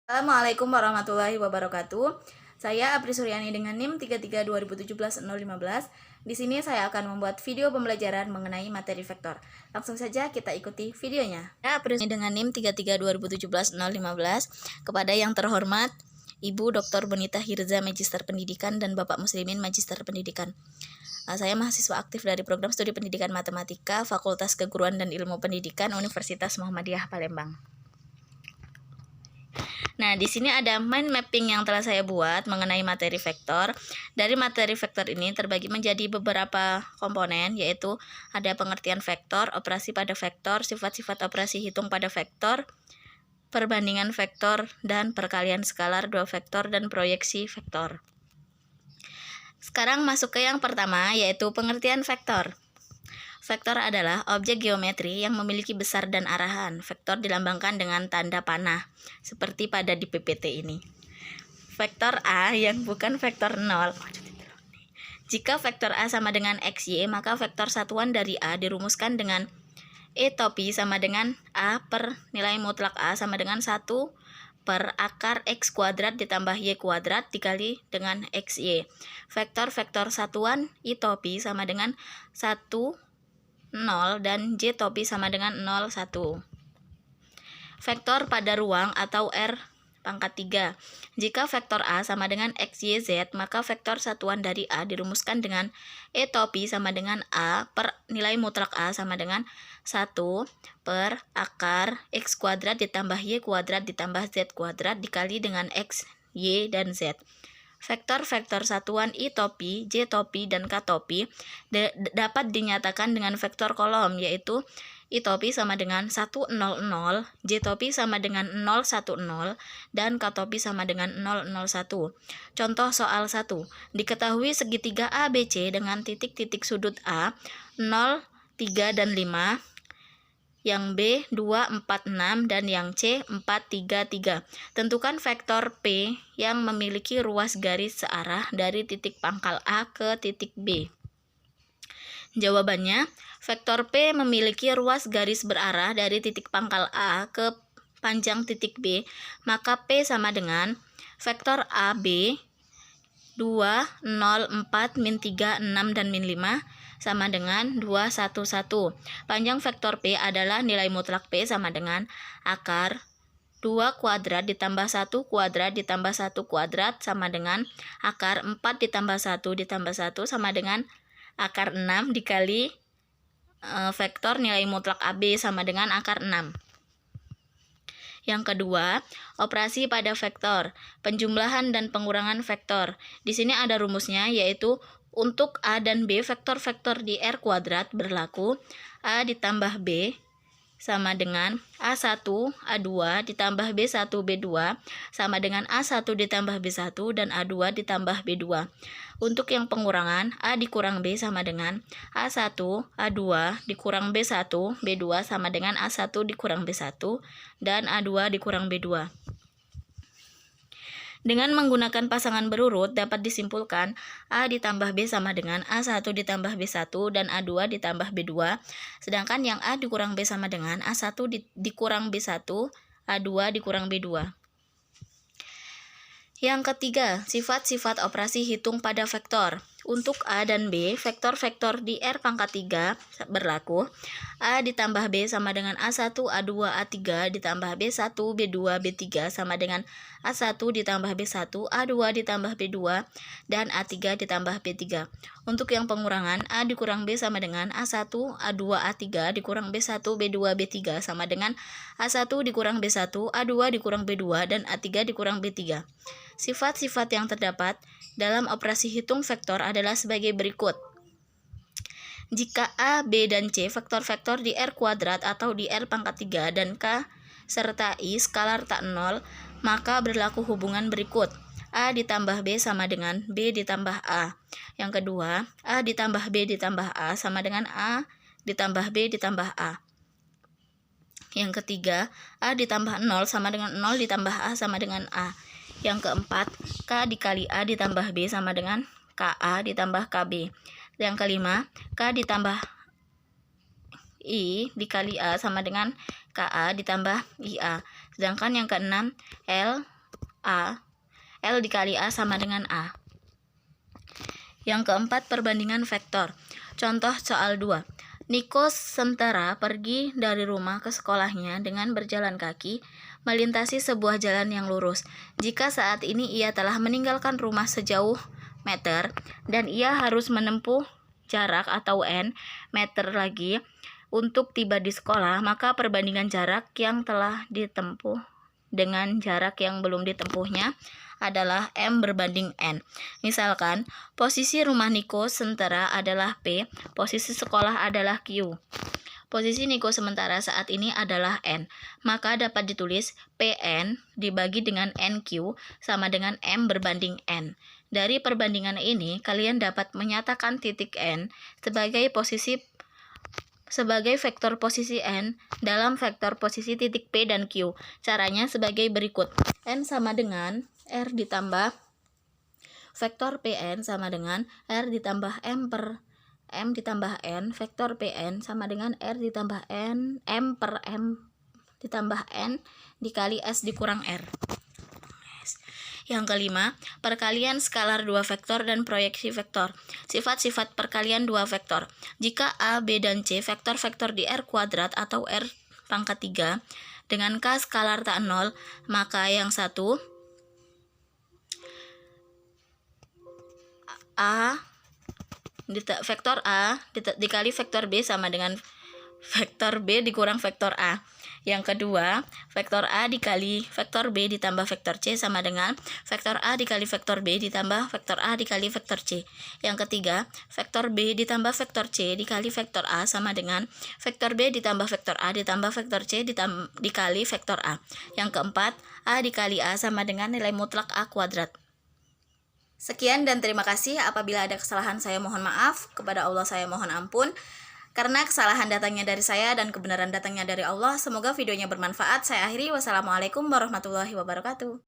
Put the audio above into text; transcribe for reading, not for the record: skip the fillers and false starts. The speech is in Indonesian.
Assalamualaikum warahmatullahi wabarakatuh. Saya Apri Suryani dengan NIM 33 2017 015. Di sini saya akan membuat video pembelajaran mengenai materi vektor. Langsung saja kita ikuti videonya. Saya Apri Suryani dengan NIM 33 2017 015. Kepada yang terhormat Ibu Dr. Bonita Hirza, Magister Pendidikan, dan Bapak Muslimin, Magister Pendidikan. Saya mahasiswa aktif dari program studi pendidikan matematika, Fakultas Keguruan dan Ilmu Pendidikan, Universitas Muhammadiyah Palembang. Nah, di sini ada mind mapping yang telah saya buat mengenai materi vektor. Dari materi vektor ini terbagi menjadi beberapa komponen, yaitu ada pengertian vektor, operasi pada vektor, sifat-sifat operasi hitung pada vektor, perbandingan vektor, dan perkalian skalar dua vektor, dan proyeksi vektor. Sekarang masuk ke yang pertama, yaitu pengertian vektor. Vektor adalah objek geometri yang memiliki besar dan arahan. Vektor dilambangkan dengan tanda panah, seperti pada di PPT ini. Vektor A yang bukan vektor 0. Jika vektor A sama dengan XY, maka vektor satuan dari A dirumuskan dengan E topi sama dengan A per nilai mutlak A sama dengan 1 per akar X kuadrat ditambah Y kuadrat dikali dengan XY. Vektor-vektor satuan I topi sama dengan 1, 0, dan J topi sama dengan 0, 1. Vektor pada ruang atau R pangkat 3. Jika vektor A sama dengan X, Y, Z, maka vektor satuan dari A dirumuskan dengan E topi sama dengan A per nilai mutlak A sama dengan 1 per akar X kuadrat ditambah Y kuadrat ditambah Z kuadrat dikali dengan X, Y, dan Z. Vektor-vektor satuan I topi, J topi, dan K topi dapat dinyatakan dengan vektor kolom, yaitu I topi sama dengan 1, 0, 0, J topi sama dengan 0, 1, 0, dan K topi sama dengan 0, 0, 1. Contoh soal 1. Diketahui segitiga ABC dengan titik-titik sudut A 0, 3, dan 5, yang B 2, 4, 6, dan yang C 4, 3, 3. Tentukan vektor P yang memiliki ruas garis searah dari titik pangkal A ke titik B. Jawabannya, vektor P memiliki ruas garis berarah dari titik pangkal A ke panjang titik B, maka P sama dengan vektor AB 2, 0, 4, min 3, 6, dan min 5 sama dengan 2, 1, 1. Panjang vektor P adalah nilai mutlak P sama dengan akar 2 kuadrat ditambah 1 kuadrat ditambah 1 kuadrat sama dengan akar 4 ditambah 1 ditambah 1 sama dengan akar 6 dikali vektor nilai mutlak AB sama dengan akar 6. Yang kedua, operasi pada vektor, penjumlahan dan pengurangan vektor. Di sini ada rumusnya, yaitu untuk A dan B vektor-vektor di R kuadrat berlaku A ditambah B sama dengan A1, A2 ditambah B1, B2 sama dengan A1 ditambah B1 dan A2 ditambah B2. Untuk yang pengurangan, A dikurang B sama dengan A1, A2 dikurang B1, B2 sama dengan A1 dikurang B1 dan A2 dikurang B2. Dengan menggunakan pasangan berurut dapat disimpulkan A ditambah B sama dengan A1 ditambah B1 dan A2 ditambah B2, sedangkan yang A dikurang B sama dengan A1 dikurang B1, A2 dikurang B2. Yang ketiga, sifat-sifat operasi hitung pada vektor. Untuk A dan B, vektor-vektor di R pangkat 3 berlaku A ditambah B sama dengan A1, A2, A3 ditambah B1, B2, B3 sama dengan A1 ditambah B1, A2 ditambah B2, dan A3 ditambah B3. Untuk yang pengurangan, A dikurang B sama dengan A1, A2, A3 dikurang B1, B2, B3 sama dengan A1 dikurang B1, A2 dikurang B2, dan A3 dikurang B3. Sifat-sifat yang terdapat dalam operasi hitung vektor adalah sebagai berikut. Jika A, B, dan C vektor-vektor di R kuadrat atau di R pangkat 3 dan K serta I skalar tak 0, maka berlaku hubungan berikut. A ditambah B sama dengan B ditambah A. Yang kedua, A ditambah B ditambah A sama dengan A ditambah B ditambah A. Yang ketiga, A ditambah 0 sama dengan 0 ditambah A sama dengan A. Yang keempat, K dikali A ditambah B sama dengan KA ditambah KB. Yang kelima, K ditambah I dikali A sama dengan KA ditambah IA. Sedangkan yang keenam, L A. L dikali A sama dengan A. Yang keempat, perbandingan vektor. Contoh soal 2. Niko Sentara pergi dari rumah ke sekolahnya dengan berjalan kaki, melintasi sebuah jalan yang lurus. Jika saat ini ia telah meninggalkan rumah sejauh meter, dan ia harus menempuh jarak atau N meter lagi untuk tiba di sekolah, maka perbandingan jarak yang telah ditempuh dengan jarak yang belum ditempuhnya adalah M berbanding N. Misalkan, posisi rumah Niko Sentara adalah P, posisi sekolah adalah Q. Posisi Niko sementara saat ini adalah N, maka dapat ditulis PN dibagi dengan NQ sama dengan M berbanding N. Dari perbandingan ini, kalian dapat menyatakan titik N sebagai vektor posisi N dalam vektor posisi titik P dan Q. Caranya sebagai berikut. N sama dengan R ditambah vektor PN sama dengan R ditambah M per M ditambah N. Vektor PN sama dengan R ditambah N M per M ditambah N dikali S dikurang R. Yang kelima, perkalian skalar 2 vektor dan proyeksi vektor. Sifat-sifat perkalian 2 vektor. Jika A, B, dan C vektor-vektor di R kuadrat atau R pangkat 3 dengan K skalar tak 0, maka yang satu vektor A dikali vektor B sama dengan vektor B dikurang vektor A. Yang kedua, vektor A dikali vektor B ditambah vektor C sama dengan vektor A dikali vektor B ditambah vektor A dikali vektor C. Yang ketiga, vektor B ditambah vektor C dikali vektor A sama dengan vektor B ditambah vektor A ditambah vektor C dikali vektor A. Yang keempat, A dikali A sama dengan nilai mutlak A kuadrat. Sekian dan terima kasih. Apabila ada kesalahan saya mohon maaf, kepada Allah saya mohon ampun. Karena kesalahan datangnya dari saya dan kebenaran datangnya dari Allah. Semoga videonya bermanfaat. Saya akhiri. Wassalamualaikum warahmatullahi wabarakatuh.